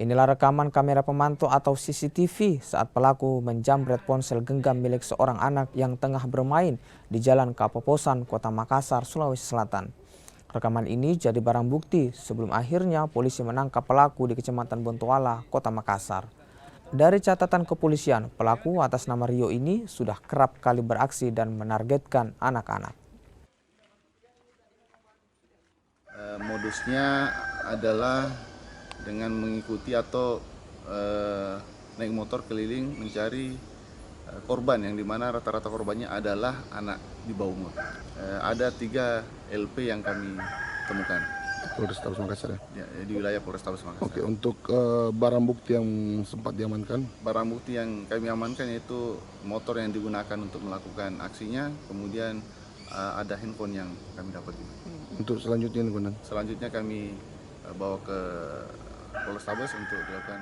Inilah rekaman kamera pemantau atau CCTV saat pelaku menjamret ponsel genggam milik seorang anak yang tengah bermain di Jalan Kapoposan, Kota Makassar, Sulawesi Selatan. Rekaman ini jadi barang bukti sebelum akhirnya polisi menangkap pelaku di Kecamatan Bontoala, Kota Makassar. Dari catatan kepolisian, pelaku atas nama Rio ini sudah kerap kali beraksi dan menargetkan anak-anak. Modusnya adalah dengan mengikuti atau naik motor keliling mencari korban yang dimana rata-rata korbannya adalah anak di bawah umur. Ada 3 LP yang kami temukan. Polrestabes Makassar ya? Ya, di wilayah Polrestabes Makassar. Oke, untuk barang bukti yang sempat diamankan? Barang bukti yang kami amankan yaitu motor yang digunakan untuk melakukan aksinya, kemudian ada handphone yang kami dapat. Untuk selanjutnya, Selanjutnya kami bawa ke Polrestabes untuk dilakukan